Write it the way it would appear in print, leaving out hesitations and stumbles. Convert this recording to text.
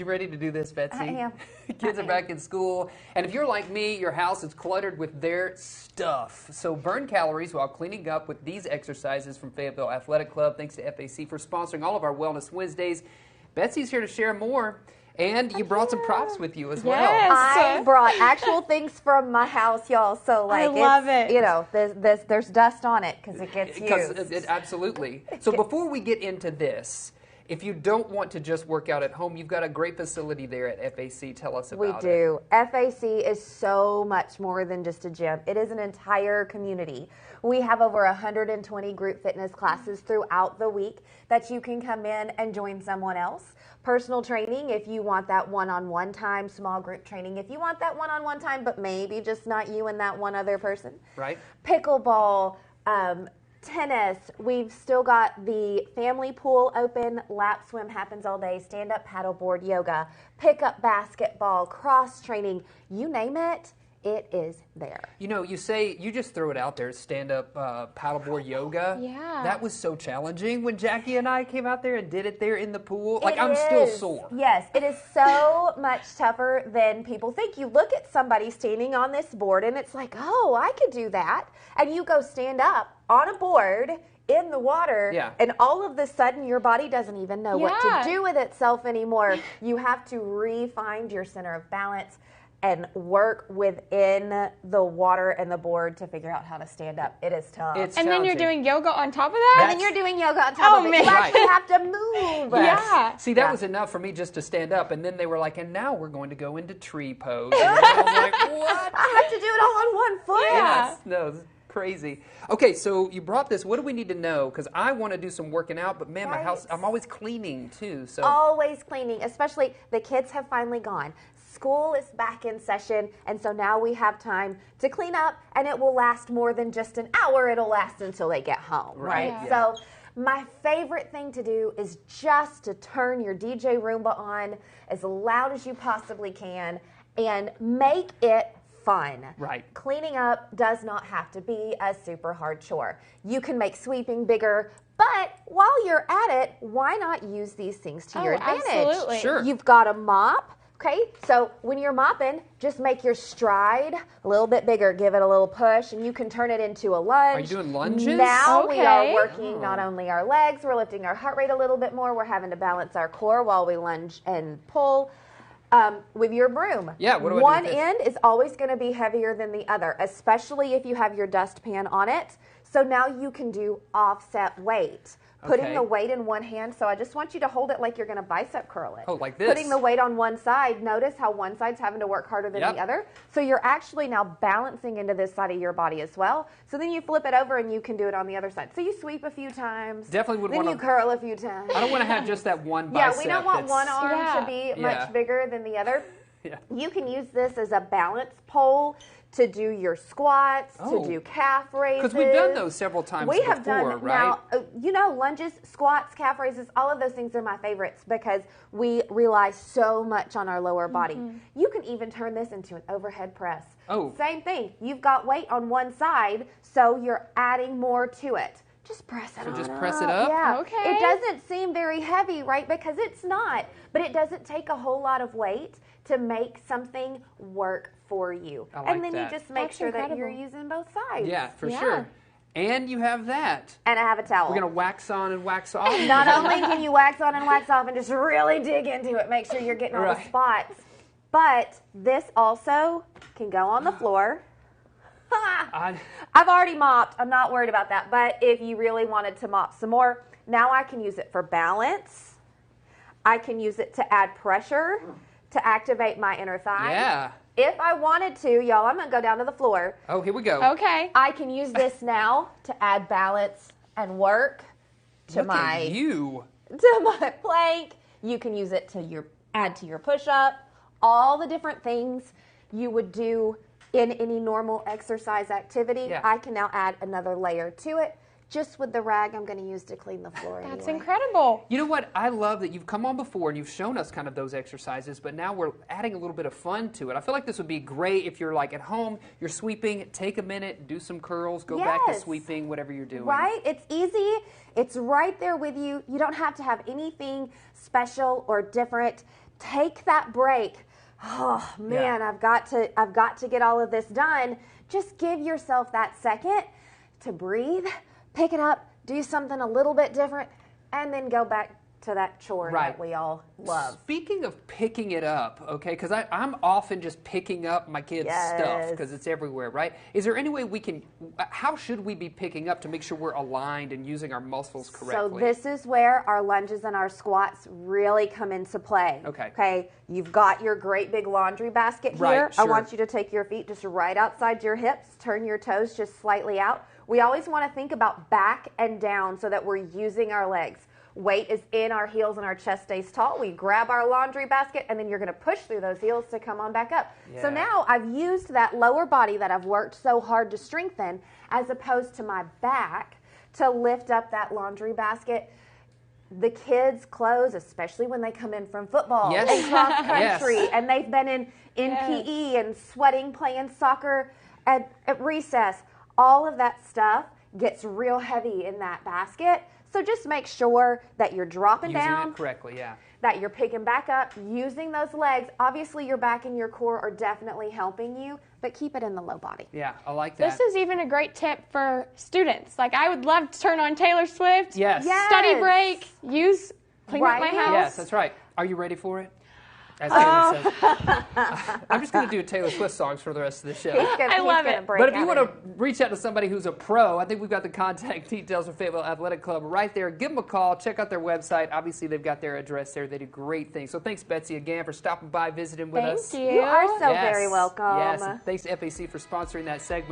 You ready to do this, Betsy? I am. Kids are back in school, and if you're like me, your house is cluttered with their stuff. So burn calories while cleaning up with these exercises from Fayetteville Athletic Club. Thanks to FAC for sponsoring all of our Wellness Wednesdays. Betsy's here to share more, and you brought some props with you as well. I brought actual things from my house, y'all. So like, I love it. You know, there's dust on it because it gets used. Absolutely. So before we get into this, if you don't want to just work out at home, you've got a great facility there at FAC. Tell us about it. We do. FAC is so much more than just a gym. It is an entire community. We have over 120 group fitness classes throughout the week that you can come in and join someone else. Personal training if you want that one-on-one time. Small group training if you want that one-on-one time, but maybe just not you and that one other person. Right. Pickleball, tennis, we've still got the family pool open, lap swim happens all day, stand-up paddleboard yoga, pick-up basketball, cross-training, you name it, it is there. You know, you just throw it out there, stand-up paddleboard yoga. Yeah. That was so challenging when Jackie and I came out there and did it there in the pool. Like, I'm still sore. Yes, it is so much tougher than people think. You look at somebody standing on this board and it's like, oh, I could do that. And you go stand up on a board in the water, and all of a sudden your body doesn't even know what to do with itself anymore. You have to re-find your center of balance and work within the water and the board to figure out how to stand up. It is tough. It's and then you're doing yoga on top of that? And then you're doing yoga on top of it. Man. You actually have to move. Yeah. See, that was enough for me just to stand up, and then they were like, and now we're going to go into tree pose. And I was like, what? I have to do it all on one foot. Yes. No, it's crazy. Okay, so you brought this. What do we need to know? Because I want to do some working out, but man, my house, I'm always cleaning too. So always cleaning, especially the kids have finally gone. School is back in session, and so now we have time to clean up, and it will last more than just an hour. It'll last until they get home, right? Yeah. So my favorite thing to do is just to turn your DJ Roomba on as loud as you possibly can and make it fun. Right. Cleaning up does not have to be a super hard chore. You can make sweeping bigger, but while you're at it, why not use these things to your advantage? Absolutely. Sure. You've got a mop. Okay, so when you're mopping, just make your stride a little bit bigger. Give it a little push, and you can turn it into a lunge. Are you doing lunges? Now we are working not only our legs, we're lifting our heart rate a little bit more. We're having to balance our core while we lunge and pull. With your broom, Yeah, what do I do one with this? end is always going to be heavier than the other, especially if you have your dustpan on it. So now you can do offset weight. Putting Okay. the weight in one hand, so I just want you to hold it like you're going to bicep curl it. Oh, like this. Putting the weight on one side, notice how one side's having to work harder than Yep. the other. So you're actually now balancing into this side of your body as well. So then you flip it over and you can do it on the other side. So you sweep a few times. Definitely would Then want you to. curl a few times. I don't want to have just that one Yeah, bicep. we don't want one arm Yeah. to be Yeah. much bigger than the other. Yeah. You can use this as a balance pole to do your squats, Oh. to do calf raises. Because we've done those several times We have before, done right? now, lunges, squats, calf raises, all of those things are my favorites because we rely so much on our lower body. You can even turn this into an overhead press. Oh. Same thing. You've got weight on one side, so you're adding more to it. Just press it on just up. press it up? Yeah. Okay. It doesn't seem very heavy, right? Because it's not. But it doesn't take a whole lot of weight to make something work for you. I like and then that. you just make That's sure that incredible. you're using both sides. Yeah, for Yeah. sure. And you have that. And I have a towel. We're going to wax on and wax off. Not only can you wax on and wax off and just really dig into it, make sure you're getting all the Right. spots, but this also can go on the floor. I've already mopped. I'm not worried about that. But if you really wanted to mop some more, now I can use it for balance. I can use it to add pressure, to activate my inner thigh. Yeah. If I wanted to, y'all, I'm going to go down to the floor. Oh, here we go. Okay. I can use this now to add balance and work to Look at you. my plank. You can use it to add to your push-up. All the different things you would do in any normal exercise activity. Yeah. I can now add another layer to it just with the rag I'm going to use to clean the floor. That's anyway. incredible. You know what? I love that you've come on before and you've shown us kind of those exercises, but now we're adding a little bit of fun to it. I feel like this would be great if you're like at home, you're sweeping, take a minute, do some curls, go back to Yes. sweeping, whatever you're doing. Right? It's easy. It's right there with you. You don't have to have anything special or different. take that break. Oh man, I've got to get all of this done. Just give yourself that second to breathe, pick it up, do something a little bit different, and then go back to that chore that we all love. Speaking of picking it up, okay, because I'm often just picking up my kids' stuff because it's everywhere, right? Is there any way we can, how should we be picking up to make sure we're aligned and using our muscles correctly? So this is where our lunges and our squats really come into play. Okay, you've got your great big laundry basket here. Right, sure. I want you to take your feet just right outside your hips, turn your toes just slightly out. We always want to think about back and down so that we're using our legs. Weight is in our heels and our chest stays tall. We grab our laundry basket and then you're going to push through those heels to come on back up. Yeah. So now I've used that lower body that I've worked so hard to strengthen as opposed to my back to lift up that laundry basket. The kids' clothes, especially when they come in from football and cross country and they've been in PE and sweating playing soccer at recess, all of that stuff gets real heavy in that basket. So just make sure that you're dropping down. Using it correctly, that you're picking back up, using those legs. Obviously, your back and your core are definitely helping you, but keep it in the low body. Yeah, I like that. This is even a great tip for students. Like, I would love to turn on Taylor Swift. Yes. Study break. Clean up my house. Yes, that's right. Are you ready for it? As Taylor says. I'm just going to do Taylor Swift songs for the rest of the show. I love it. But if you want to reach out to somebody who's a pro, I think we've got the contact details for Fayetteville Athletic Club right there. Give them a call. Check out their website. Obviously, they've got their address there. They do great things. So thanks, Betsy, again, for stopping by, visiting with us. Thank you. You are so very welcome. Yes, and thanks to FAC for sponsoring that segment.